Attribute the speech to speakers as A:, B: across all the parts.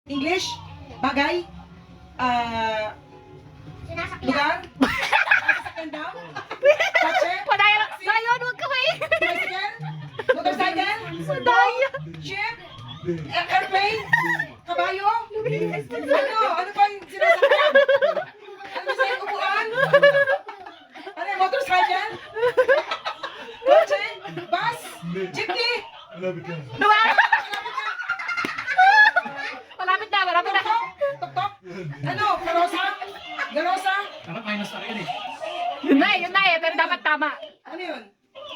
A: English, bagay, lugar, sasakyan daw, kotse,
B: Padaya lang. Sayon, huwag ka may.
A: tricycle, motorcycle,
B: Padaya.
A: ship, airplane, kabayo, ano pa yung sinasakyan? Ano sa yung upuan? Ano yung motorcycle? Kotse, bus, jeepney,
B: Malapit na, malapit na.
A: tok-tok, ano, karosa, garosa,
C: Dapat minus na yun eh.
B: Yun na eh, pero dapat tama.
A: ano yun?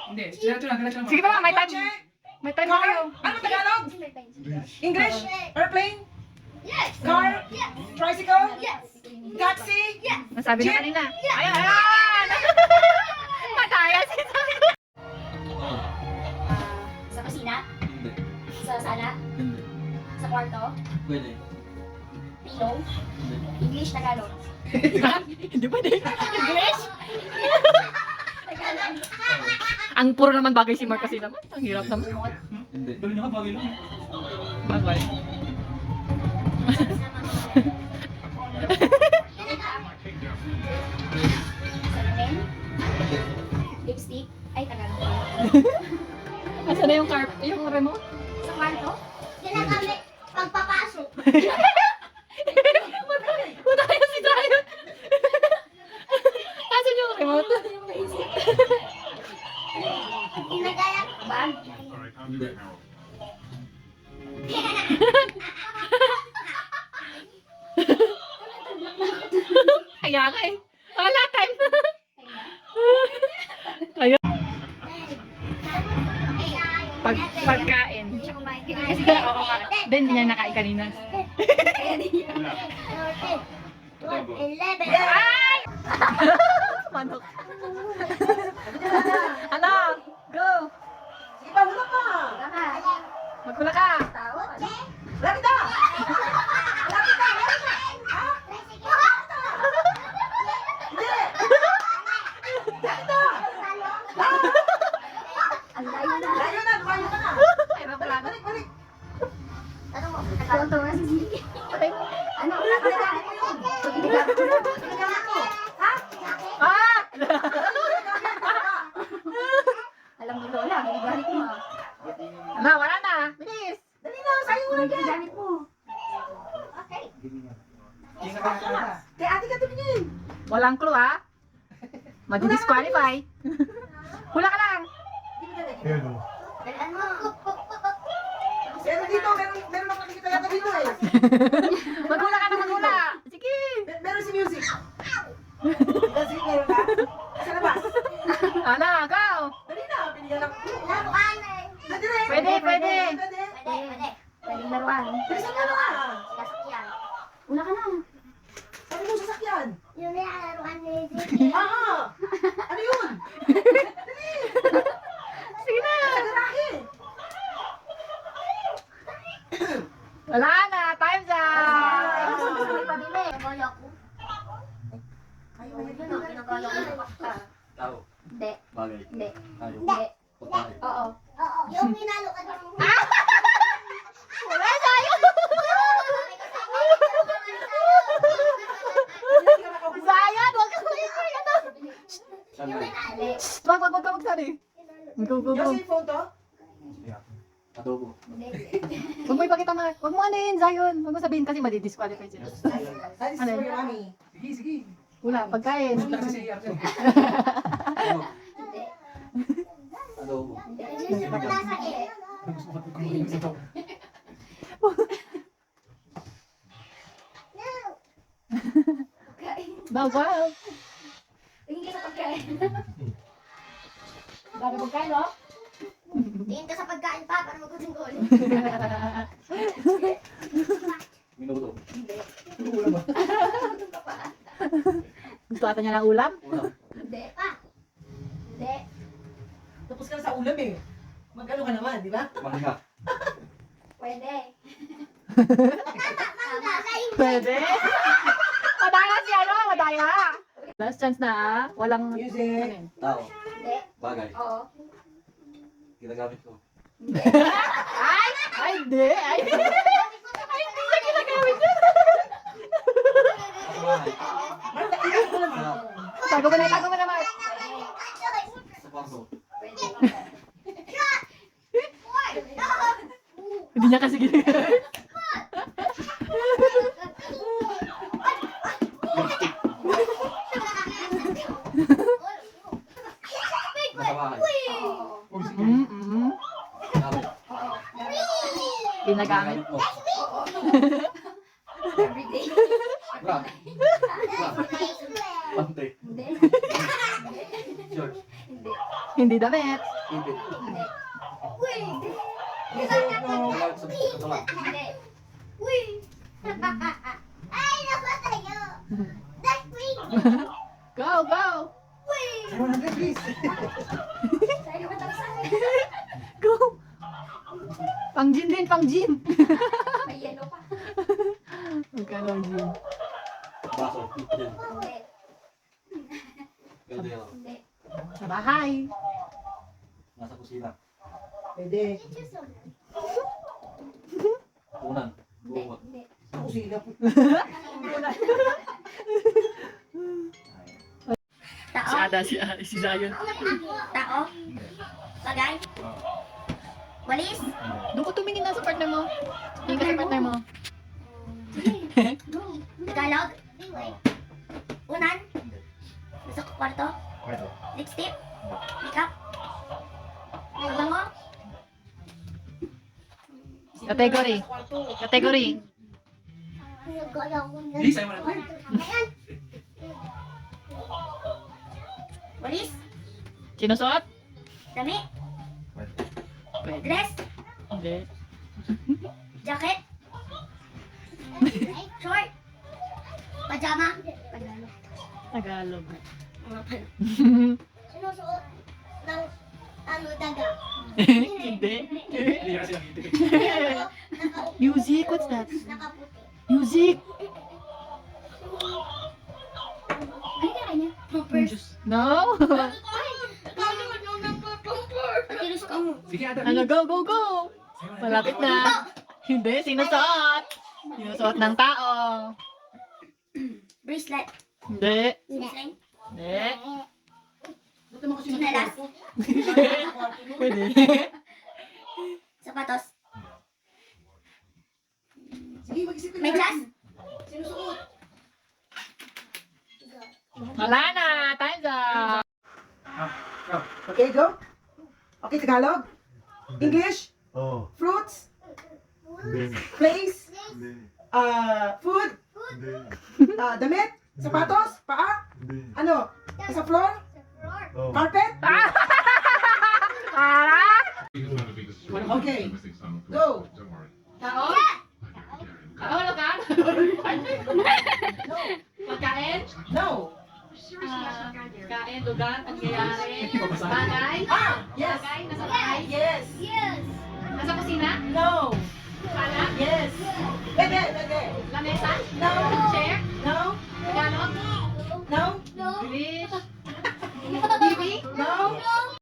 C: Hindi, diretso lang.
B: Sige pa, may time.
A: Kotse,
B: May time na
A: car,
B: kayo.
A: ano Tagalog? English, airplane, car, tricycle, taxi,
B: Nasabi na kanina. Ayan, ayan! Madaya si Sayo.
D: Sa kusina?
C: Hindi.
D: Sa sala?
C: Hindi.
D: Sa kwarto?
C: Pwede.
D: Pillow?
C: Hindi.
D: English, Tagalog?
B: Hindi ba din? English?
D: Tagalog.
B: Ang puro naman bagay si Mark kasi naman. Ang hirap naman.
C: Hindi. Gawin niya ka bagay lang.
B: Bagay.
D: Salamin? Lipstick? Ay, Tagalog.
B: Asa na yung yung remote?
D: Sa kwarto? Ginagamit pagpapasok.
B: Madaya si Sayo. Asan yung remote?
D: Ginagaya bag?
C: Hindi.
B: Kaya ka eh. Wala time. Ayun. Pagkain. Oo ka. Then, hindi niya nakain kanina. Ay! Manok. Ano? Go!
A: Sige pa, hula ka.
B: Magkula ka.
A: Lapit na! Lapit na! Ha? Hindi! Lapit na! Layo na, lumayo ka na.
B: Ay, magkula ka.
A: Balik, balik.
D: Tonto nga si Ziggy. Ano?
A: Ginagamit mo yun. Ginagamit mo. Ha?
B: Ah!
D: Alam mo Lola, ginagamit mo.
B: Ano, wala na. Bilis.
A: Dali na, sayo mo na dyan.
D: Ginagamit mo. Okay.
A: Kay ate ka tumingin.
B: Walang clue ha. Madi-disqualify. Hula ka lang.
D: Dalaan mo.
A: Pero dito, meron ako nakikita yata dito eh.
B: Maghula ka na maghula. Sige.
A: Meron si music. Kasi meron ka. Sa labas.
B: Ano, go.
A: Dali na, pinigyan lang.
D: Laruan.
A: Dali na.
B: Pwede, pwede.
A: Pwede.
D: Pwede. Pwedeng laruan.
A: Bilisan ka na.
D: Sasakyan. Una ka na.
A: Ano mo sasakyan?
D: Yun na yung laruan ni Ziggy.
A: Ano yun?
B: Sige na.
A: Sa garahe.
B: Wala na. Time's up.
D: Pabili. Nagaya ko.
A: Ayaw,
D: Yun o, pinagaya ko sa bakta.
C: Tao.
D: Hindi.
C: Bagay.
D: Hindi.
C: Tayo.
D: Hindi.
C: Pagkain.
D: Oo. Oo. Yung pinalo ka ng...
B: Wala tayo. Zayan, wag ka maingay. Ano?
C: Sandali.
D: Pinali.
B: Wag sari. Go, go, go.
A: Yung cellphone to?
C: Adobo.
B: Huwag mo ipakita ma. Huwag mo ano yun, Zion. Huwag mo sabihin kasi madi-disqualify sila.
A: That is
B: Ano
A: for
B: yun?
A: your mommy.
C: Sige, sige.
B: Wala, pagkain.
C: Adobo.
D: Gusto mo nasa eh. Pagkain.
B: Bawal.
D: Tingin ka sa pagkain.
B: Dami pagkain, no?
D: Tingin ka sa pagkain pa para magkusin-gol.
C: Minuto.
B: Gusto ata niya ng ulam?
C: Ulam.
D: Hindi pa. Hindi.
A: Tapos ka na sa ulam eh. Mag-ano ka naman, di ba?
C: Mangga.
D: Pwede.
B: Pwede. Madaya si ano, madaya. Last chance na ah. Walang...
A: Music.
B: Ano yun?
C: Tao.
D: Hindi.
C: Bagay.
D: Oo.
C: Ginagamit ko.
B: Ay! Ay, hindi! Ay, ay, hindi siya ginagamit. Tago mo na, Mark.
C: Sa kwarto.
D: Pwede.
B: Hindi niya kasi ginagawa.
C: Nasa bahay. Uy, sige. Gamit.
B: Ginagamit.
C: Gamit mo.
D: Everyday.
C: Bra. Bra. Pante.
D: Hindi.
C: Short.
D: Hindi.
B: Hindi damit.
C: Ipit.
D: Hindi. Uy!
C: Malawit sa katawan.
D: Hindi. Uy! Ay, napatay ko! That's me!
B: Go, go.
D: Uy!
A: Ayaw na, please.
D: Sa'yo ba tapos sa'yo?
B: Go. Pang gin din, pang gin.
D: May yellow pa.
B: Magkano ang gin?
C: Baso. Ipit.
D: Hindi.
C: Pwede yun.
D: Hindi.
B: Sa bahay.
C: Nasa kusina.
A: Pwede.
C: Unan.
D: Hindi.
C: Buwag.
D: Hindi.
A: Sa kusina po.
B: Si
D: Tao?
B: Ada, si Zion.
D: Tao? Bagay? Walis?
B: Doon ko tumingin na sa partner mo. Tingin ka sa partner mo.
D: Tagalog? Unan? Nasa kwarto?
C: Kwarto.
D: Lipstick? Makeup? Bango?
B: Category. Category.
C: Hindi, sa'yo mo na ito.
D: Walis?
B: Sinusuot?
D: Dami?
B: Pwede.
D: Dress?
B: Hindi.
D: Jacket? Short? Pajama?
B: Tagalog.
D: Sinusuot ng daga.
B: Hindi.
C: Hindi kasi nakita.
B: Music, what's that?
D: Nakaputi.
B: Music.
D: Ano ka kanya? Pampers.
B: No.
D: Patilos ka mo.
C: Sige, Ada.
B: Ano, go, go, go. Malapit na. Hindi, sinusuot. Sinusuot ng tao.
D: Bracelet.
B: Hindi.
D: Sinisling.
B: Hindi.
D: Sinalas.
B: Pwede.
D: Sapatos.
A: Sige, mag-isip ka na.
D: Medyas.
A: Sinusuot.
B: Wala na. Time's up.
A: Okay, go. Okay, Tagalog. English.
C: Oh.
A: Fruits. Place. Food. Damit. Sapatos. Paa. Ano? Sa floor. Carpet.
B: Ah!
A: Okay. Go.
B: Tao? Tao, ano ka? Pagkain?
A: No.
B: Kain, lugar, pangyayari, bagay.
A: Yes.
B: Bagay, nasa bahay.
A: Yes.
D: Yes.
B: Nasa kusina?
A: No.
B: Sala?
A: Yes. Pwede, pwede.
B: Lamesa?
A: No.